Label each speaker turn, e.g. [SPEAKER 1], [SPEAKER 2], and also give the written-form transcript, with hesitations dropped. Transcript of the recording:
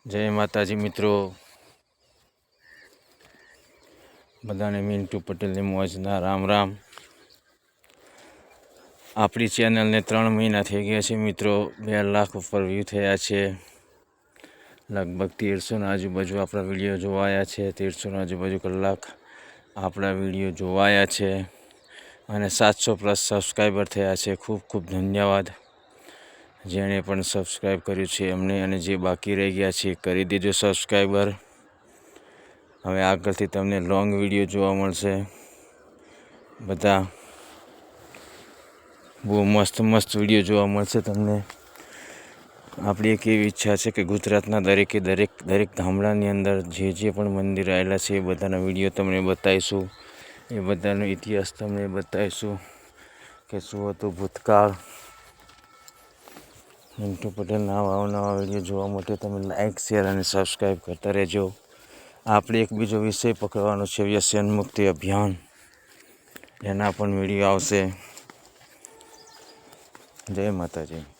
[SPEAKER 1] જય માતાજી મિત્રો, બધાને મિન્ટુ પટેલની મોજના રામ રામ। આપણી ચેનલને 3 મહિના થઈ ગયા છે મિત્રો, 2 લાખ ઉપર વ્યૂ થયા છે। લગભગ 1300 આજુબાજુ આપણા વિડીયો જોવાયા છે, 1300 આજુબાજુ કલાક આપણા વિડીયો જોવાયા છે અને 700+ સબસ્ક્રાઈબર થયા છે। ખૂબ ખૂબ ધન્યવાદ જેણે પણ સબસ્ક્રાઈબ કર્યું છે એમને, અને જે બાકી રહી ગયા છે કરી દેજો સબસ્ક્રાઈબર। હવે આગળથી તમને લોંગ વિડીયો જોવા મળશે, બધા બહુ મસ્ત વિડીયો જોવા મળશે તમને। આપણી એક એવી ઈચ્છા છે કે ગુજરાતના દરેક ગામડાની અંદર જે પણ મંદિર આવેલા છે એ બધાના વિડીયો તમને બતાવીશું, એ બધાનો ઇતિહાસ તમને બતાવીશું કે શું હતું ભૂતકાળ। મિન્ટુ પટેલના નવા વિડીયો જોવા માટે તમે લાઈક, શેર અને સબસ્ક્રાઈબ કરતા રહેજો। આપણે એક બીજો વિષય પકડવાનો છે, વ્યસન મુક્તિ અભિયાન, એના પણ વિડીયો આવશે। જય માતાજી।